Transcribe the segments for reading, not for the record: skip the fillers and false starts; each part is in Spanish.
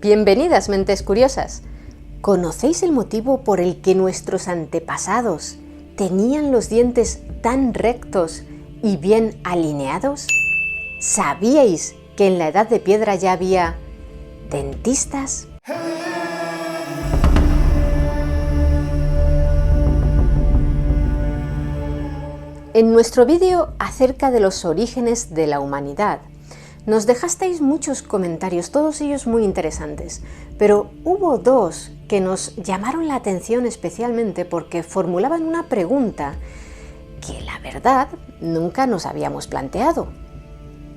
Bienvenidas, mentes curiosas. ¿Conocéis el motivo por el que nuestros antepasados tenían los dientes tan rectos y bien alineados? ¿Sabíais que en la Edad de Piedra ya había dentistas? En nuestro vídeo acerca de los orígenes de la humanidad, nos dejasteis muchos comentarios, todos ellos muy interesantes, pero hubo dos que nos llamaron la atención especialmente porque formulaban una pregunta que la verdad nunca nos habíamos planteado.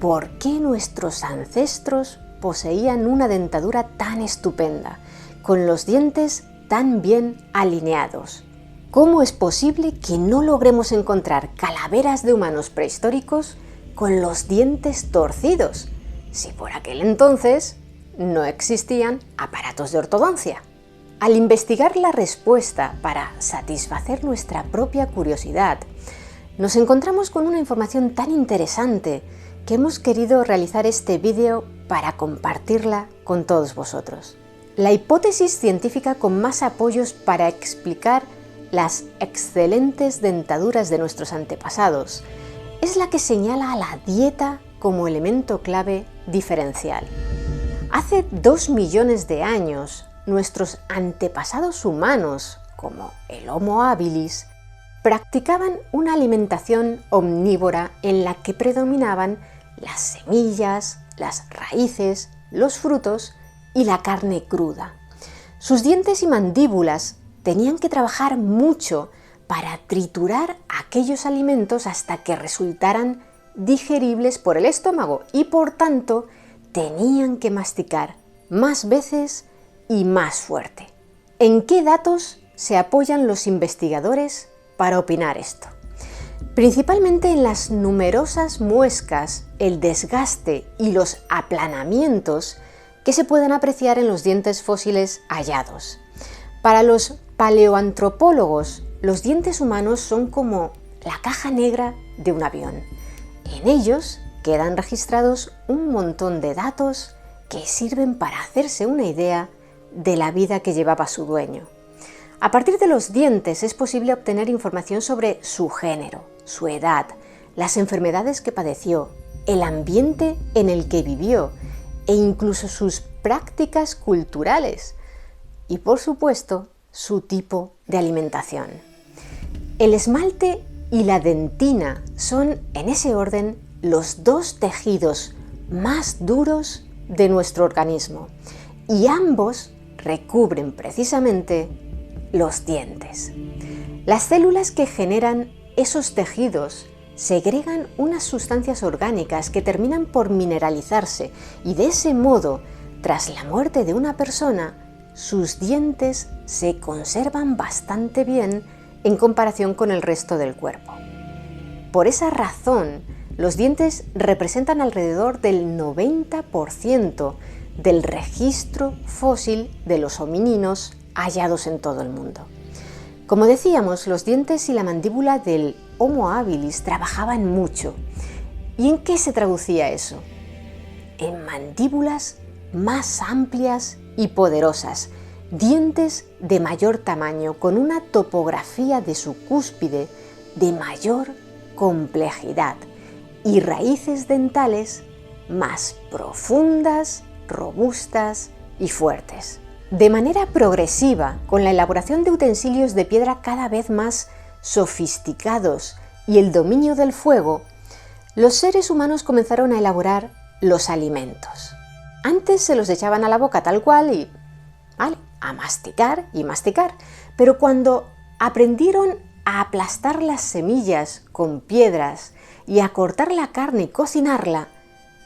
¿Por qué nuestros ancestros poseían una dentadura tan estupenda, con los dientes tan bien alineados? ¿Cómo es posible que no logremos encontrar calaveras de humanos prehistóricos con los dientes torcidos, si por aquel entonces no existían aparatos de ortodoncia? Al investigar la respuesta para satisfacer nuestra propia curiosidad, nos encontramos con una información tan interesante que hemos querido realizar este vídeo para compartirla con todos vosotros. La hipótesis científica con más apoyos para explicar las excelentes dentaduras de nuestros antepasados es la que señala a la dieta como elemento clave diferencial. Hace 2 millones de años, nuestros antepasados humanos, como el Homo habilis, practicaban una alimentación omnívora en la que predominaban las semillas, las raíces, los frutos y la carne cruda. Sus dientes y mandíbulas tenían que trabajar mucho para triturar aquellos alimentos hasta que resultaran digeribles por el estómago y por tanto tenían que masticar más veces y más fuerte. ¿En qué datos se apoyan los investigadores para opinar esto? Principalmente en las numerosas muescas, el desgaste y los aplanamientos que se pueden apreciar en los dientes fósiles hallados. Para los paleoantropólogos, los dientes humanos son como la caja negra de un avión. En ellos quedan registrados un montón de datos que sirven para hacerse una idea de la vida que llevaba su dueño. A partir de los dientes es posible obtener información sobre su género, su edad, las enfermedades que padeció, el ambiente en el que vivió e incluso sus prácticas culturales y, por supuesto, su tipo de alimentación. El esmalte y la dentina son, en ese orden, los dos tejidos más duros de nuestro organismo y ambos recubren precisamente los dientes. Las células que generan esos tejidos segregan unas sustancias orgánicas que terminan por mineralizarse y de ese modo, tras la muerte de una persona, sus dientes se conservan bastante bien en comparación con el resto del cuerpo. Por esa razón, los dientes representan alrededor del 90% del registro fósil de los homínidos hallados en todo el mundo. Como decíamos, los dientes y la mandíbula del Homo habilis trabajaban mucho. ¿Y en qué se traducía eso? En mandíbulas más amplias y poderosas, dientes de mayor tamaño, con una topografía de su cúspide de mayor complejidad y raíces dentales más profundas, robustas y fuertes. De manera progresiva, con la elaboración de utensilios de piedra cada vez más sofisticados y el dominio del fuego, los seres humanos comenzaron a elaborar los alimentos. Antes se los echaban a la boca tal cual y a masticar y masticar, pero cuando aprendieron a aplastar las semillas con piedras y a cortar la carne y cocinarla,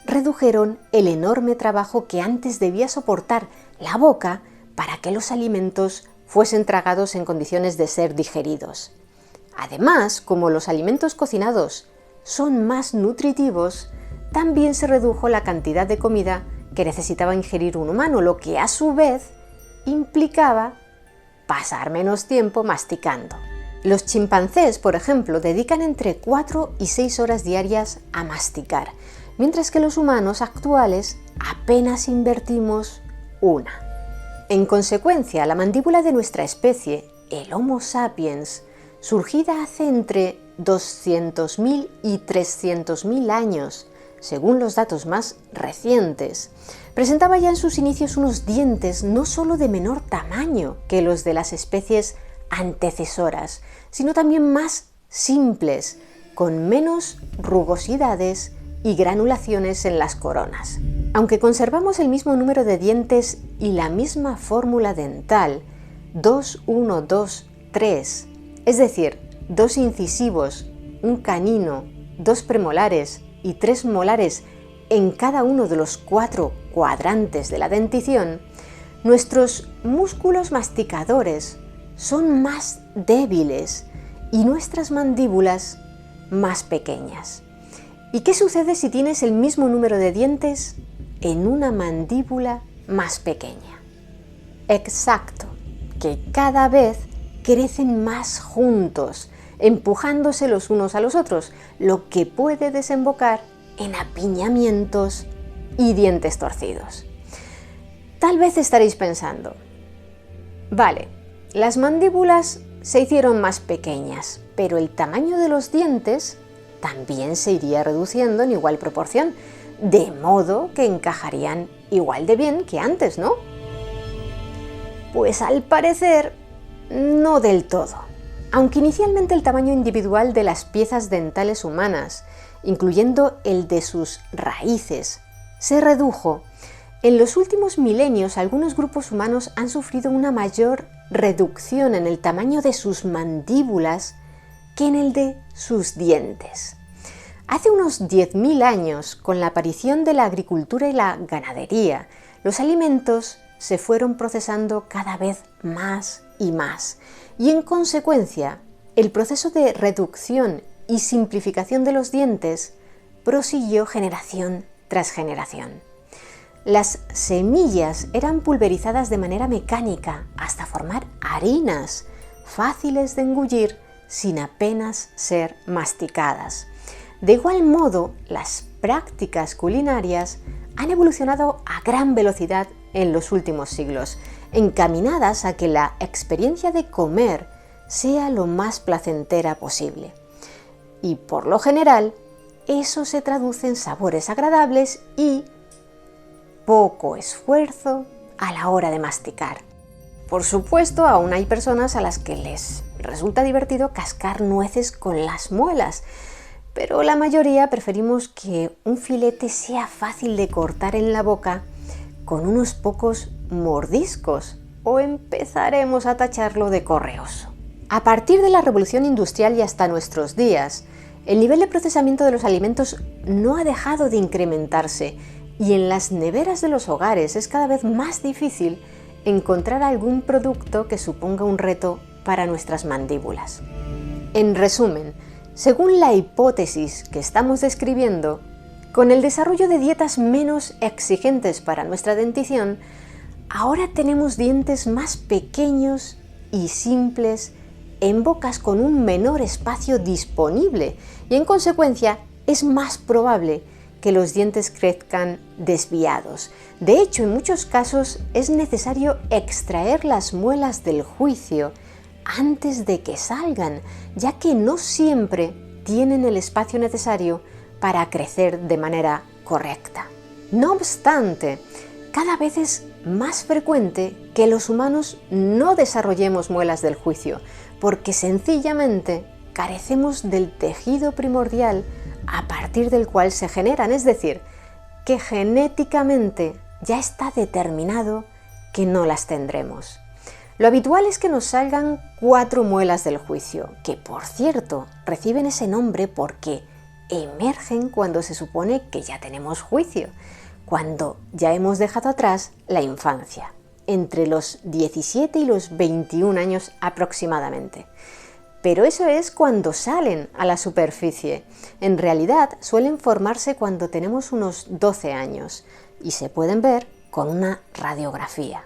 redujeron el enorme trabajo que antes debía soportar la boca para que los alimentos fuesen tragados en condiciones de ser digeridos. Además, como los alimentos cocinados son más nutritivos, también se redujo la cantidad de comida que necesitaba ingerir un humano, lo que a su vez implicaba pasar menos tiempo masticando. Los chimpancés, por ejemplo, dedican entre 4 y 6 horas diarias a masticar, mientras que los humanos actuales apenas invertimos una. En consecuencia, la mandíbula de nuestra especie, el Homo sapiens, surgida hace entre 200.000 y 300.000 años, según los datos más recientes, presentaba ya en sus inicios unos dientes no solo de menor tamaño que los de las especies antecesoras, sino también más simples, con menos rugosidades y granulaciones en las coronas. Aunque conservamos el mismo número de dientes y la misma fórmula dental, 2, 1, 2, 3, es decir, 2 incisivos, un canino, 2 premolares y 3 molares en cada uno de los 4 cuadrantes de la dentición, nuestros músculos masticadores son más débiles y nuestras mandíbulas más pequeñas. ¿Y qué sucede si tienes el mismo número de dientes en una mandíbula más pequeña? Exacto, que cada vez crecen más juntos, empujándose los unos a los otros, lo que puede desembocar en apiñamientos y dientes torcidos. Tal vez estaréis pensando, vale, las mandíbulas se hicieron más pequeñas, pero el tamaño de los dientes también se iría reduciendo en igual proporción, de modo que encajarían igual de bien que antes, ¿no? Pues al parecer, no del todo. Aunque inicialmente el tamaño individual de las piezas dentales humanas, incluyendo el de sus raíces, se redujo, en los últimos milenios algunos grupos humanos han sufrido una mayor reducción en el tamaño de sus mandíbulas que en el de sus dientes. Hace unos 10.000 años, con la aparición de la agricultura y la ganadería, los alimentos se fueron procesando cada vez más y más, y en consecuencia, el proceso de reducción y simplificación de los dientes prosiguió generación tras generación. Las semillas eran pulverizadas de manera mecánica hasta formar harinas fáciles de engullir sin apenas ser masticadas. De igual modo, las prácticas culinarias han evolucionado a gran velocidad en los últimos siglos, encaminadas a que la experiencia de comer sea lo más placentera posible. Y por lo general, eso se traduce en sabores agradables y poco esfuerzo a la hora de masticar. Por supuesto, aún hay personas a las que les resulta divertido cascar nueces con las muelas, pero la mayoría preferimos que un filete sea fácil de cortar en la boca con unos pocos mordiscos, o empezaremos a tacharlo de correoso. A partir de la revolución industrial y hasta nuestros días, el nivel de procesamiento de los alimentos no ha dejado de incrementarse y en las neveras de los hogares es cada vez más difícil encontrar algún producto que suponga un reto para nuestras mandíbulas. En resumen, según la hipótesis que estamos describiendo, con el desarrollo de dietas menos exigentes para nuestra dentición, ahora tenemos dientes más pequeños y simples en bocas con un menor espacio disponible y en consecuencia es más probable que los dientes crezcan desviados. De hecho, en muchos casos es necesario extraer las muelas del juicio antes de que salgan, ya que no siempre tienen el espacio necesario para crecer de manera correcta. No obstante, cada vez es más frecuente que los humanos no desarrollemos muelas del juicio, porque sencillamente carecemos del tejido primordial a partir del cual se generan, es decir, que genéticamente ya está determinado que no las tendremos. Lo habitual es que nos salgan 4 muelas del juicio, que por cierto reciben ese nombre porque emergen cuando se supone que ya tenemos juicio, cuando ya hemos dejado atrás la infancia, entre los 17 y los 21 años aproximadamente. Pero eso es cuando salen a la superficie. En realidad suelen formarse cuando tenemos unos 12 años y se pueden ver con una radiografía.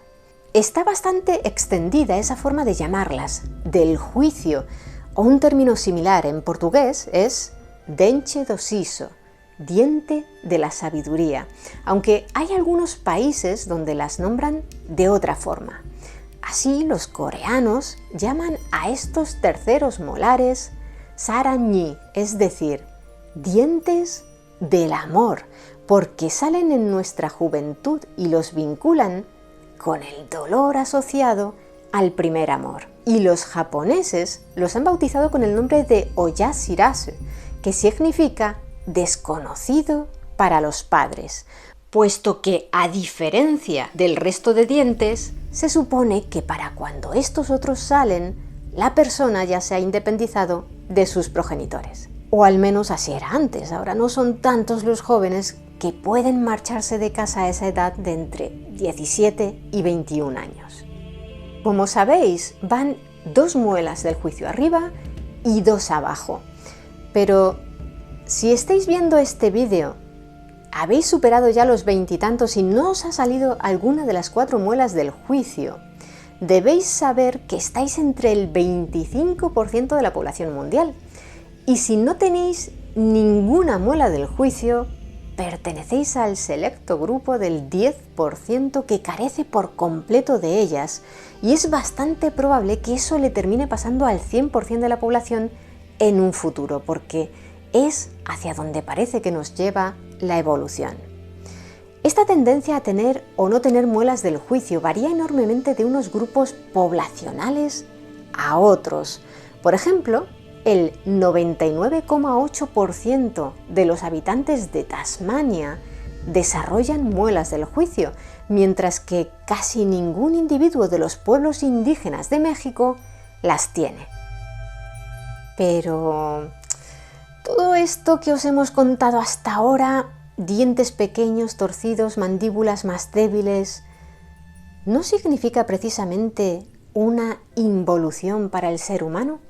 Está bastante extendida esa forma de llamarlas, del juicio, o un término similar en portugués es dente do siso, diente de la sabiduría, aunque hay algunos países donde las nombran de otra forma. Así, los coreanos llaman a estos terceros molares saranñi, es decir, dientes del amor, porque salen en nuestra juventud y los vinculan con el dolor asociado al primer amor. Y los japoneses los han bautizado con el nombre de oyashirasu, que significa desconocido para los padres, puesto que, a diferencia del resto de dientes, se supone que para cuando estos otros salen, la persona ya se ha independizado de sus progenitores. O al menos así era antes. Ahora no son tantos los jóvenes que pueden marcharse de casa a esa edad de entre 17 y 21 años. Como sabéis, van 2 muelas del juicio arriba y 2 abajo. Pero si estáis viendo este vídeo, habéis superado ya los 20 y tantos y no os ha salido alguna de las 4 muelas del juicio, debéis saber que estáis entre el 25% de la población mundial. Y si no tenéis ninguna muela del juicio, pertenecéis al selecto grupo del 10% que carece por completo de ellas, y es bastante probable que eso le termine pasando al 100% de la población en un futuro, porque es hacia donde parece que nos lleva la evolución. Esta tendencia a tener o no tener muelas del juicio varía enormemente de unos grupos poblacionales a otros. Por ejemplo, el 99,8% de los habitantes de Tasmania desarrollan muelas del juicio, mientras que casi ningún individuo de los pueblos indígenas de México las tiene. Pero todo esto que os hemos contado hasta ahora, dientes pequeños, torcidos, mandíbulas más débiles, ¿no significa precisamente una involución para el ser humano?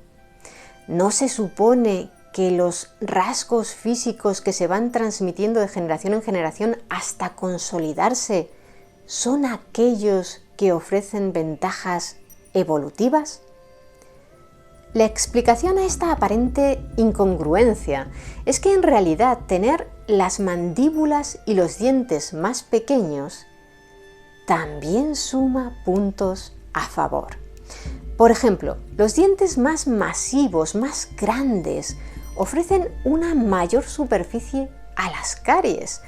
¿No se supone que los rasgos físicos que se van transmitiendo de generación en generación hasta consolidarse son aquellos que ofrecen ventajas evolutivas? La explicación a esta aparente incongruencia es que en realidad tener las mandíbulas y los dientes más pequeños también suma puntos a favor. Por ejemplo, los dientes más masivos, más grandes, ofrecen una mayor superficie a las caries.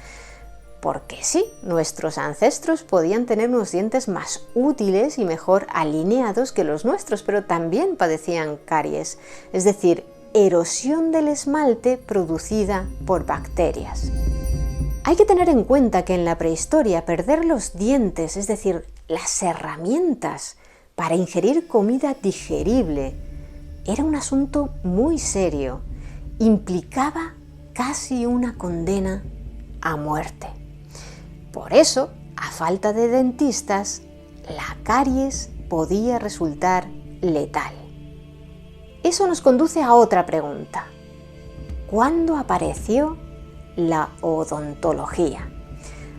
Porque sí, nuestros ancestros podían tener unos dientes más útiles y mejor alineados que los nuestros, pero también padecían caries, es decir, erosión del esmalte producida por bacterias. Hay que tener en cuenta que en la prehistoria perder los dientes, es decir, las herramientas para ingerir comida digerible, era un asunto muy serio, implicaba casi una condena a muerte. Por eso, a falta de dentistas, la caries podía resultar letal. Eso nos conduce a otra pregunta. ¿Cuándo apareció la odontología?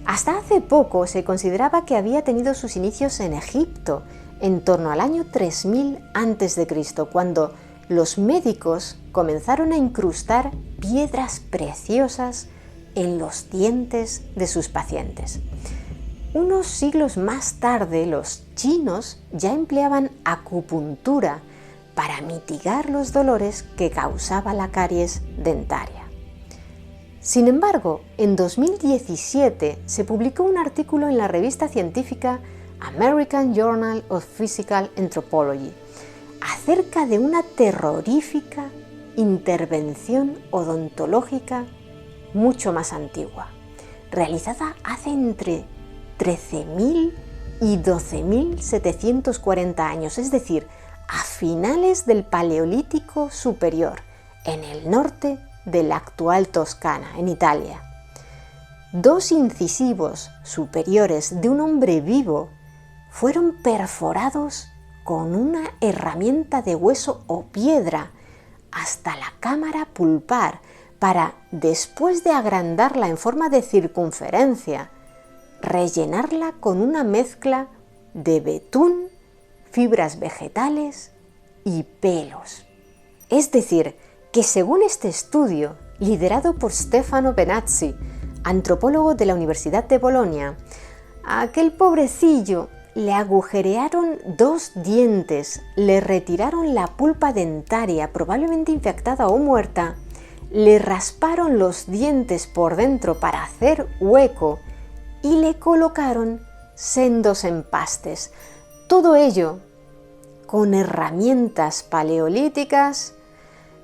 Hasta hace poco se consideraba que había tenido sus inicios en Egipto, en torno al año 3000 a.C., cuando los médicos comenzaron a incrustar piedras preciosas en los dientes de sus pacientes. Unos siglos más tarde, los chinos ya empleaban acupuntura para mitigar los dolores que causaba la caries dentaria. Sin embargo, en 2017 se publicó un artículo en la revista científica American Journal of Physical Anthropology acerca de una terrorífica intervención odontológica mucho más antigua, realizada hace entre 13.000 y 12.740 años, es decir, a finales del Paleolítico Superior, en el norte de la actual Toscana, en Italia. 2 incisivos superiores de un hombre vivo fueron perforados con una herramienta de hueso o piedra hasta la cámara pulpar para, después de agrandarla en forma de circunferencia, rellenarla con una mezcla de betún, fibras vegetales y pelos. Es decir, que según este estudio, liderado por Stefano Benazzi, antropólogo de la Universidad de Bolonia. A aquel pobrecillo le agujerearon 2 dientes, le retiraron la pulpa dentaria, probablemente infectada o muerta, le rasparon los dientes por dentro para hacer hueco y le colocaron sendos empastes. Todo ello con herramientas paleolíticas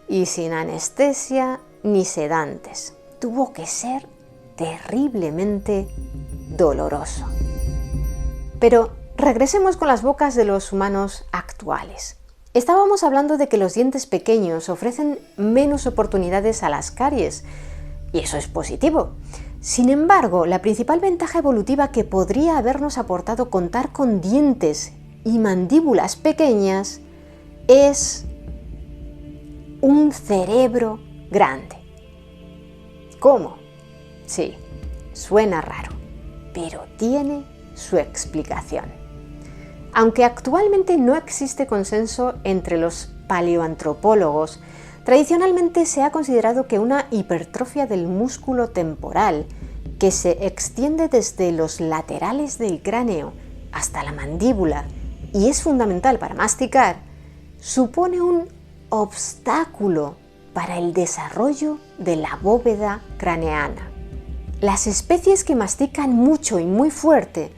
y sin anestesia ni sedantes. Tuvo que ser terriblemente doloroso. Pero regresemos con las bocas de los humanos actuales. Estábamos hablando de que los dientes pequeños ofrecen menos oportunidades a las caries, y eso es positivo. Sin embargo, la principal ventaja evolutiva que podría habernos aportado contar con dientes y mandíbulas pequeñas es un cerebro grande. ¿Cómo? Sí, suena raro, pero tiene su explicación. Aunque actualmente no existe consenso entre los paleoantropólogos, tradicionalmente se ha considerado que una hipertrofia del músculo temporal, que se extiende desde los laterales del cráneo hasta la mandíbula y es fundamental para masticar, supone un obstáculo para el desarrollo de la bóveda craneana. Las especies que mastican mucho y muy fuerte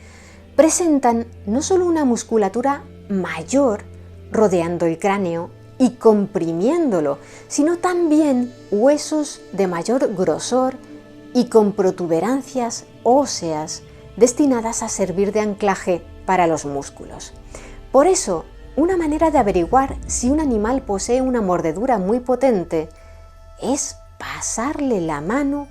presentan no solo una musculatura mayor rodeando el cráneo y comprimiéndolo, sino también huesos de mayor grosor y con protuberancias óseas destinadas a servir de anclaje para los músculos. Por eso, una manera de averiguar si un animal posee una mordedura muy potente es pasarle la mano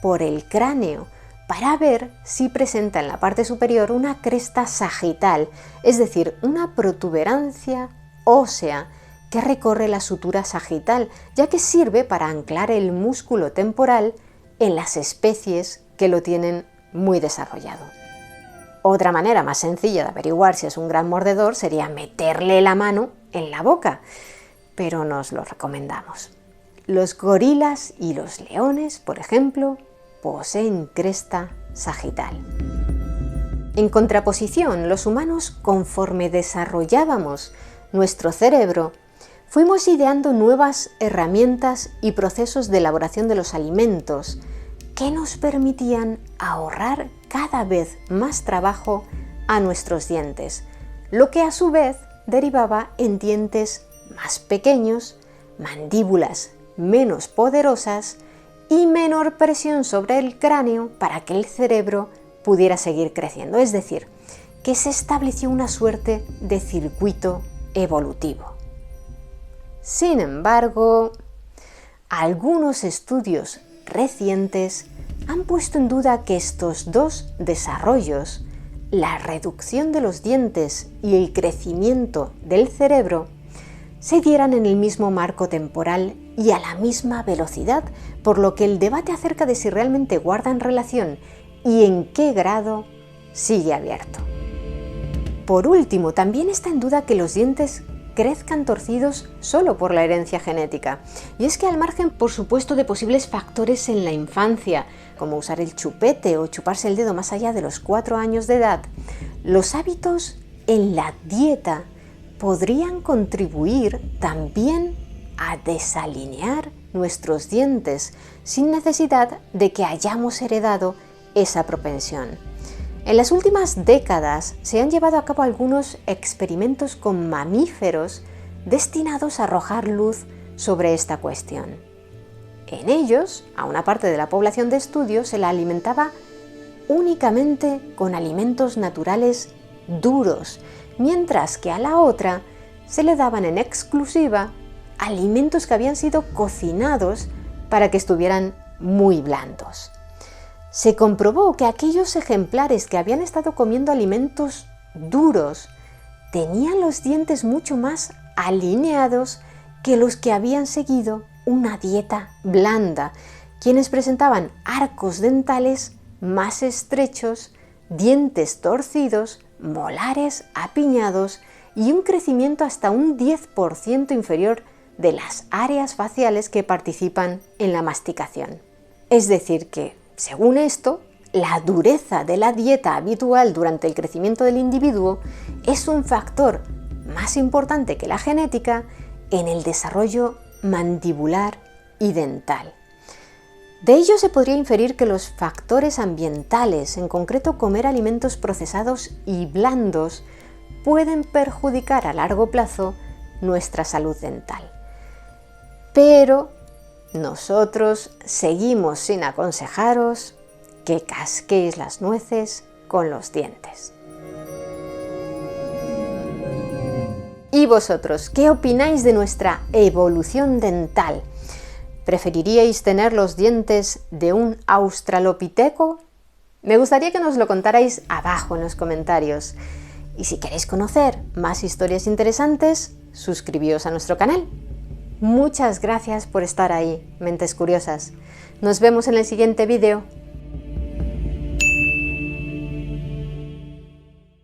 por el cráneo para ver si presenta en la parte superior una cresta sagital, es decir, una protuberancia ósea que recorre la sutura sagital, ya que sirve para anclar el músculo temporal en las especies que lo tienen muy desarrollado. Otra manera más sencilla de averiguar si es un gran mordedor sería meterle la mano en la boca, pero no os lo recomendamos. Los gorilas y los leones, por ejemplo, poseen cresta sagital. En contraposición, los humanos, conforme desarrollábamos nuestro cerebro, fuimos ideando nuevas herramientas y procesos de elaboración de los alimentos que nos permitían ahorrar cada vez más trabajo a nuestros dientes, lo que a su vez derivaba en dientes más pequeños, mandíbulas menos poderosas y menor presión sobre el cráneo para que el cerebro pudiera seguir creciendo. Es decir, que se estableció una suerte de circuito evolutivo. Sin embargo, algunos estudios recientes han puesto en duda que estos dos desarrollos, la reducción de los dientes y el crecimiento del cerebro, se dieran en el mismo marco temporal y a la misma velocidad, por lo que el debate acerca de si realmente guardan relación y en qué grado sigue abierto. Por último, también está en duda que los dientes crezcan torcidos solo por la herencia genética. Y es que al margen, por supuesto, de posibles factores en la infancia, como usar el chupete o chuparse el dedo más allá de los 4 años de edad, los hábitos en la dieta podrían contribuir también a desalinear nuestros dientes sin necesidad de que hayamos heredado esa propensión. En las últimas décadas se han llevado a cabo algunos experimentos con mamíferos destinados a arrojar luz sobre esta cuestión. En ellos, a una parte de la población de estudio se la alimentaba únicamente con alimentos naturales duros, mientras que a la otra se le daban en exclusiva alimentos que habían sido cocinados para que estuvieran muy blandos. Se comprobó que aquellos ejemplares que habían estado comiendo alimentos duros tenían los dientes mucho más alineados que los que habían seguido una dieta blanda, quienes presentaban arcos dentales más estrechos, dientes torcidos, molares apiñados y un crecimiento hasta un 10% inferior de las áreas faciales que participan en la masticación. Es decir que, según esto, la dureza de la dieta habitual durante el crecimiento del individuo es un factor más importante que la genética en el desarrollo mandibular y dental. De ello se podría inferir que los factores ambientales, en concreto comer alimentos procesados y blandos, pueden perjudicar a largo plazo nuestra salud dental. Pero nosotros seguimos sin aconsejaros que casquéis las nueces con los dientes. ¿Y vosotros qué opináis de nuestra evolución dental? ¿Preferiríais tener los dientes de un australopiteco? Me gustaría que nos lo contarais abajo en los comentarios. Y si queréis conocer más historias interesantes, suscribíos a nuestro canal. Muchas gracias por estar ahí, mentes curiosas. Nos vemos en el siguiente vídeo.